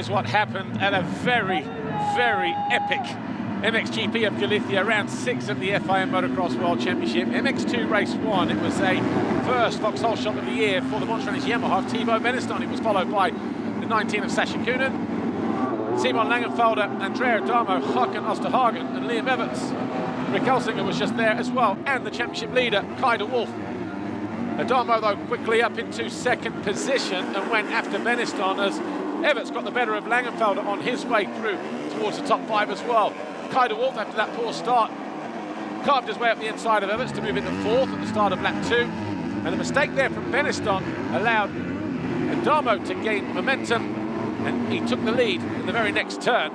is what happened at a very, very epic MXGP of Galicia, round 6 of the FIM Motocross World Championship. MX2 race 1. It was a first Vauxhall shot of the year for the Montranish Yamaha of Thibaut Beniston. It was followed by the 19 of Sascha Kühnen, Simon Langenfelder, Andrea Adamo, Håkan Osterhagen and Liam Everts. Rick Elsinger was just there as well, and the championship leader, Kai de Wolf. Adamo, though, quickly up into second position and went after Beniston as Everts got the better of Langenfelder on his way through towards the top 5 as well. Kai de Wolf, after that poor start, carved his way up the inside of Everts to move into 4th at the start of lap 2. And the mistake there from Beniston allowed Adamo to gain momentum, and he took the lead in the very next turn.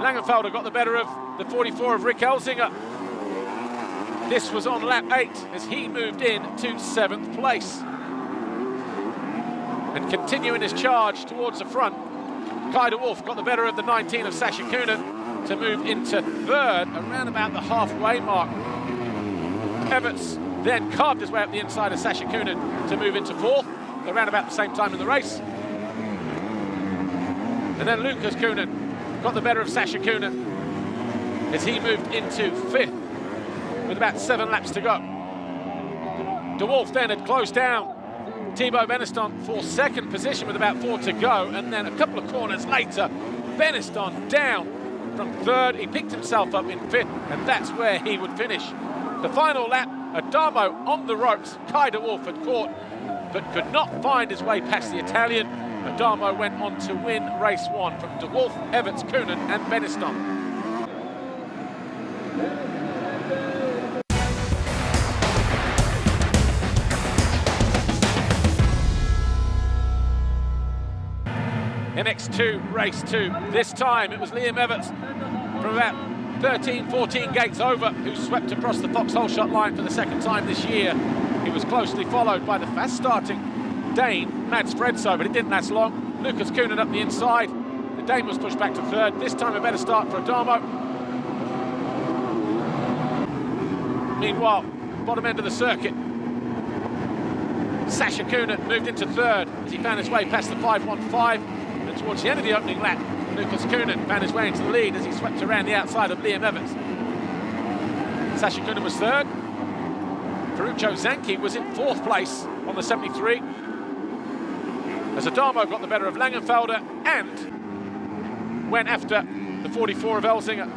Langenfelder got the better of the 44 of Rick Elsinger. This was on lap 8 as he moved in to 7th place. And continuing his charge towards the front, Kai de Wolf got the better of the 19 of Sascha Kühnen to move into 3rd, around about the halfway mark. Everts then carved his way up the inside of Sascha Kühnen to move into 4th, around about the same time in the race. And then Lucas Kühnen got the better of Sascha Kühnen as he moved into 5th with about 7 laps to go. De Wolf then had closed down Thibaut Beniston for 2nd position with about 4 to go, and then a couple of corners later, Beniston down from 3rd. He picked himself up in 5th, and that's where he would finish. The final lap, Adamo on the ropes. Kai de Wolf had caught, but could not find his way past the Italian. Adamo went on to win race 1 from de Wolf, Everts, Kühnen and Beniston. MX2 race 2. This time it was Liam Everts from about 13, 14 gates over who swept across the Vauxhall shot line for the 2nd time this year. He was closely followed by the fast starting Dane, Mads Fredso, but it didn't last long. Lucas Kühnen up the inside. The Dane was pushed back to 3rd. This time a better start for Adamo. Meanwhile, bottom end of the circuit, Sascha Kühnen moved into 3rd as he found his way past the 515. Towards the end of the opening lap, Lucas Kühnen found his way into the lead as he swept around the outside of Liam Everts. Sascha Kühnen was 3rd. Ferruccio Zanchi was in 4th place on the 73. As Adamo got the better of Langenfelder and went after the 44 of Elsinger.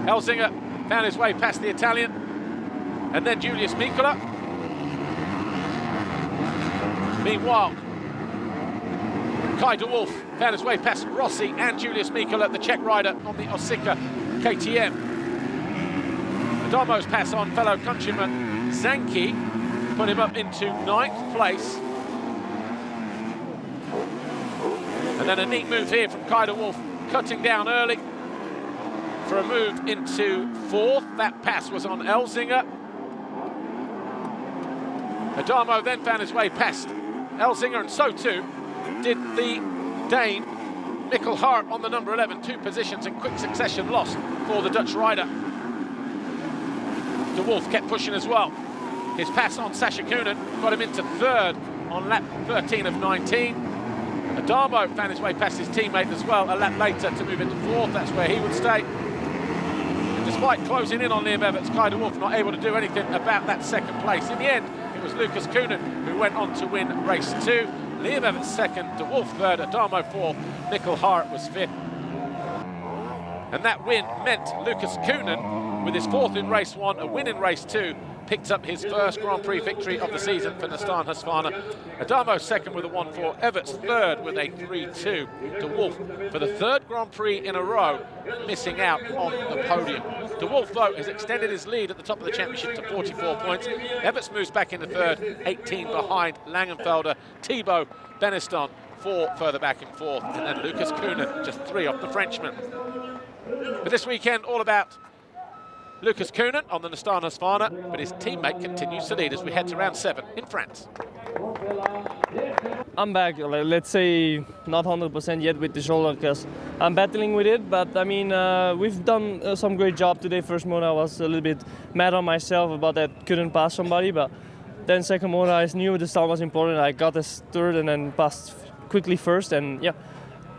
Elsinger found his way past the Italian and then Julius Mikola. Meanwhile, Kai de Wolf found his way past Rossi and Julius Mikola, the Czech rider on the Osika KTM. Adamo's pass on fellow countryman Zanchi put him up into 9th place. And then a neat move here from Kai de Wolf, cutting down early for a move into 4th. That pass was on Elsinger. Adamo then found his way past Elsinger, and so too did the Dane Mikkel Hart on the number 11. 2 positions in quick succession lost for the Dutch rider. De Wolf kept pushing as well. His pass on Sascha Kühnen got him into 3rd on lap 13 of 19. Adamo found his way past his teammate as well a lap later to move into 4th. That's where he would stay. And despite closing in on Liam Everts, Kai de Wolf not able to do anything about that 2nd place. In the end, it was Lucas Kühnen who went on to win race 2. Liam Everts 2nd, de Wolf 3rd, Adamo 4th, Mikkel Hart was 5th. And that win meant Lucas Kühnen, with his 4th in race 1, a win in race 2, picked up his first Grand Prix victory of the season for Nissan Husqvarna. Adamo 2nd with a 1-4, Everts 3rd with a 3-2. De Wolf for the 3rd Grand Prix in a row, missing out on the podium. De Wolf, though, has extended his lead at the top of the championship to 44 points. Everts moves back into 3rd, 18 behind Langenfelder, Thibaut Beniston 4 further back in 4th, and then Lucas Kühnen just 3 off the Frenchman. But this weekend, all about Lucas Kühnen on the Nissan Husqvarna, but his teammate continues to lead as we head to round 7 in France. I'm back, let's say not 100% yet with the shoulder because I'm battling with it, but I mean, we've done some great job today. First moto I was a little bit mad on myself about that, couldn't pass somebody, but Then second moto, I knew the start was important. I got this third and then passed quickly first, and yeah,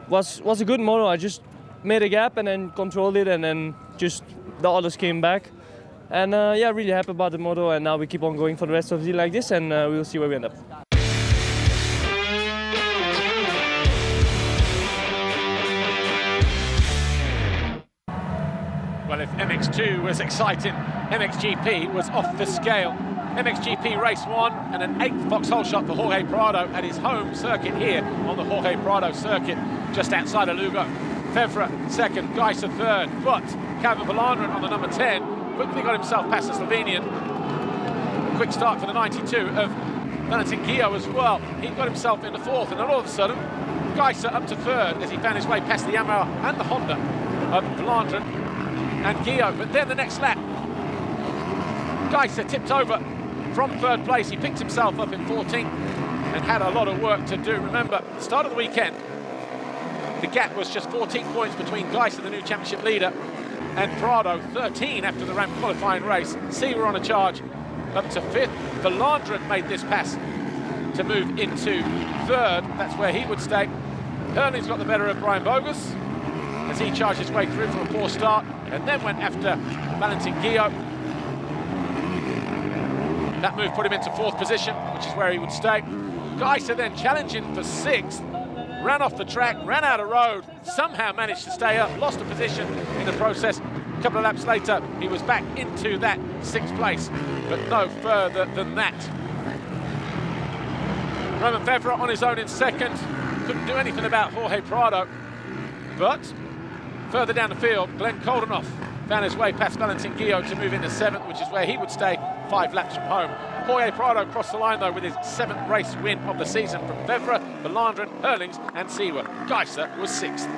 was a good moto. I just made a gap and then controlled it, and then just the others came back. And yeah, really happy about the moto, and now we keep on going for the rest of the year like this, and we'll see where we end up. Well, if MX2 was exciting, MXGP was off the scale. MXGP race 1 and an 8th Vauxhall shot for Jorge Prado at his home circuit here on the Jorge Prado circuit, just outside of Lugo. Febvre second, Geiser third, but Calvin Volandren on the number 10 quickly got himself past the Slovenian. A quick start for the 92 of Valentin Guillot as well. He got himself into fourth, and then all of a sudden, Geiser up to third as he found his way past the Yamaha and the Honda of Volandren and Guillot. But then the next lap, Geiser tipped over from third place. He picked himself up in 14th and had a lot of work to do. Remember, the start of the weekend, the gap was just 14 points between Geiser, the new championship leader, and Prado, 13 after the ramp qualifying race. Cedrus on a charge up to 5th. Volandren made this pass to move into 3rd. That's where he would stay. Hurling's got the better of Brian Bogus as he charged his way through from a poor start, and then went after Valentin Guillot. That move put him into 4th position, which is where he would stay. Geiser then challenging for 6th, ran off the track, ran out of road, somehow managed to stay up, lost a position in the process. A couple of laps later, he was back into that 6th place, but no further than that. Roman Febvre on his own in 2nd, couldn't do anything about Jorge Prado, but further down the field, Glenn Koldenoff found his way past Valentin Guillot to move into 7th, which is where he would stay 5 laps from home. Jorge Prado crossed the line, though, with his 7th race win of the season from Febvre, Volandren, Hurlings and Cedrus. Geiser was 6th.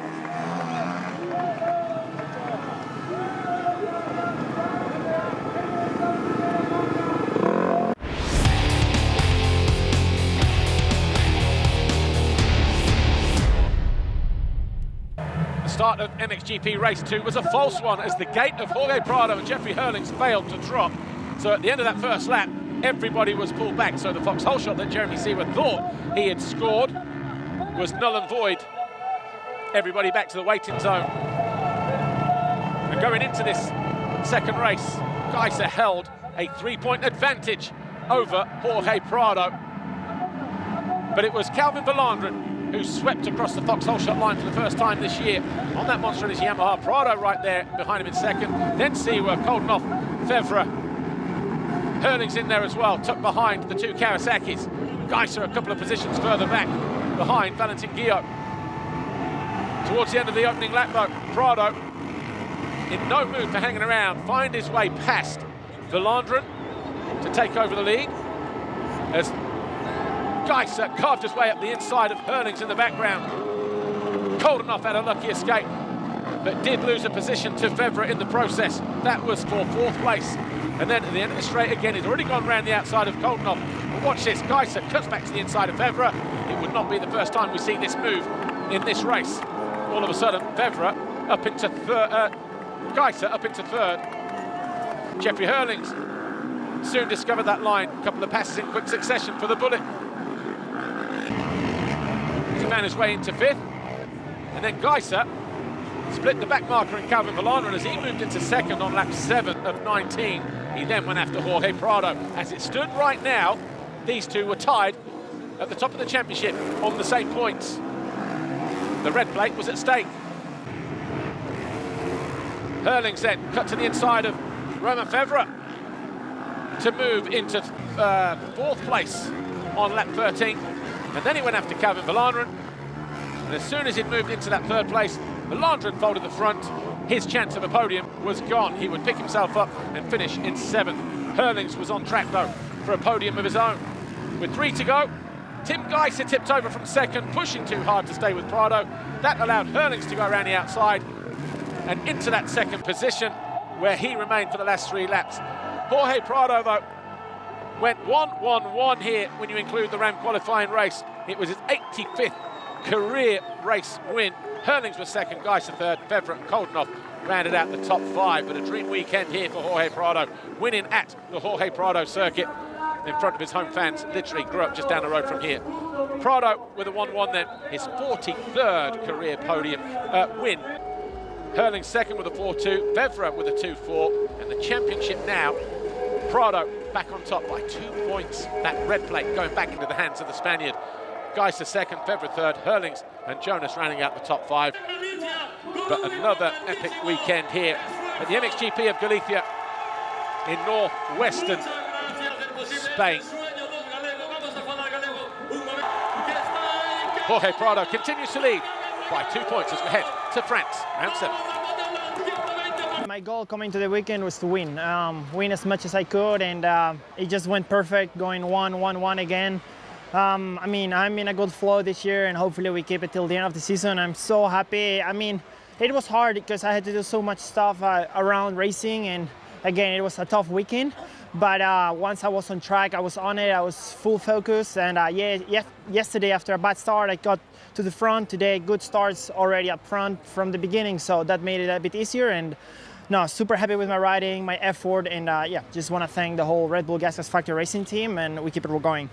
The start of MXGP race 2 was a false one as the gate of Jorge Prado and Jeffrey Hurlings failed to drop. So at the end of that first lap, everybody was pulled back. So the Vauxhall shot that Jeremy Cedrus thought he had scored was null and void. Everybody back to the waiting zone. And going into this second race, Geiser held a 3-point advantage over Jorge Prado. But it was Calvin Volandren who swept across the Vauxhall shot line for the first time this year on that monster in his Yamaha. Prado right there behind him in 2nd. Then Cedrus, Koldenoff, Febvre. Hurlings in there as well, tucked behind the 2 Kawasaki's. Geiser a couple of positions further back behind Valentin Guillot. Towards the end of the opening lap though, Prado, in no mood for hanging around, find his way past Volandren to take over the lead as Geiser carved his way up the inside of Hurlings in the background. Koldenoff had a lucky escape, but did lose a position to Febvre in the process. That was for 4th place. And then at the end of the straight again, he's already gone round the outside of Koldenoff. But watch this, Geiser cuts back to the inside of Febvre. It would not be the first time we see this move in this race. All of a sudden, Febvre up into Geiser up into 3rd. Jeffrey Hurlings soon discovered that line. A couple of passes in quick succession for the Bullet. He found his way into 5th. And then Geiser split the back marker in Calvin Volandren as he moved into 2nd on lap 7 of 19. He then went after Jorge Prado. As it stood right now, these two were tied at the top of the championship on the same points. The red plate was at stake. Hurlings then cut to the inside of Romain Febvre to move into 4th place on lap 13. And then he went after Calvin Volandren. And as soon as he'd moved into that 3rd place, Volandren folded the front. His chance of a podium was gone. He would pick himself up and finish in 7th. Hurlings was on track, though, for a podium of his own. With 3 to go, Tim Geiser tipped over from 2nd, pushing too hard to stay with Prado. That allowed Hurlings to go around the outside and into that 2nd position, where he remained for the last 3 laps. Jorge Prado, though, went 1-1-1 here when you include the Ram qualifying race. It was his 85th career race win. Hurlings was 2nd, Geiser 3rd, Febvre and Koldenoff rounded out the top 5. But a dream weekend here for Jorge Prado, winning at the Jorge Prado circuit. in front of his home fans. Literally grew up just down the road from here. Prado with a 1-1 then, his 43rd career podium win. Hurling second with a 4-2, Vevra with a 2-4, and the championship now, Prado back on top by 2 points. That red plate going back into the hands of the Spaniard. Geister second, Vevra third, Hurlings and Jonas rounding out the top 5. But another epic weekend here at the MXGP of Galicia in northwestern Spain. Jorge Prado continues to lead by 2 points as we head to France, round 7. My goal coming to the weekend was to win as much as I could, and it just went perfect, going 1-1-1 again. I mean, I'm in a good flow this year, and hopefully we keep it till the end of the season. I'm so happy. I mean, it was hard because I had to do so much stuff around racing, and again, it was a tough weekend. But once I was on track, I was on it. I was full focus, and yesterday after a bad start, I got to the front. Today, good starts already up front from the beginning, so that made it a bit easier. And no, super happy with my riding, my effort, and just want to thank the whole Red Bull Gas Factory racing team, and we keep it going.